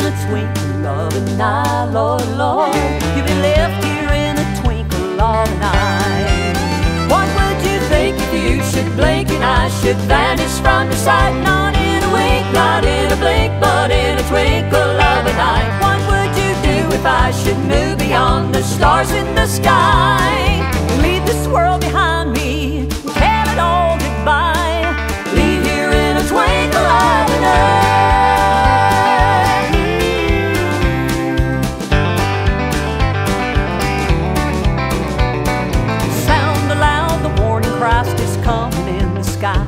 a twinkle of an eye, Lord, Lord. You'll be left here in a twinkle of an eye. What would you think if you should blink and I should vanish from your sight? Not in a wink, not in a blink, but in a twinkle of an eye. What would you do if I should move beyond the stars in the sky? Leave this world behind me, tell it all goodbye. Leave here in a twinkle of an eye. Sound aloud, the warning Christ is coming in the sky.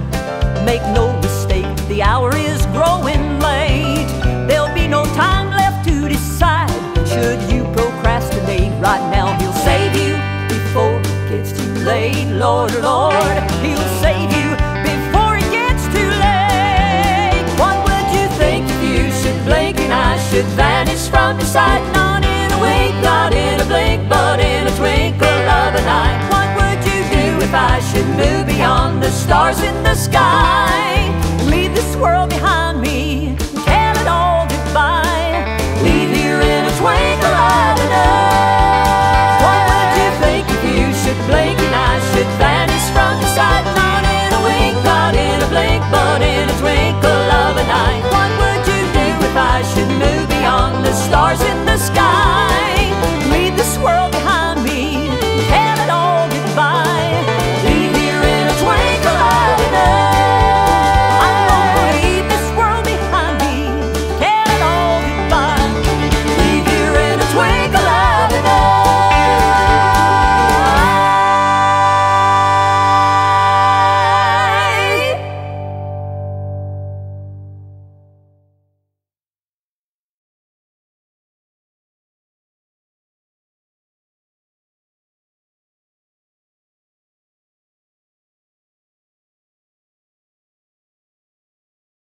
Make no mistake, the hour is growing late. There'll be no time left to decide. Should you procrastinate right now, He'll save you before it gets too late. Lord, Lord, He'll save you before it gets too late. What would you think if you should blink and I should vanish from your sight? Not in a wink, not in a blink, but in a twinkle of an eye. What would you do if I should move beyond the stars in the sky? Leave this world behind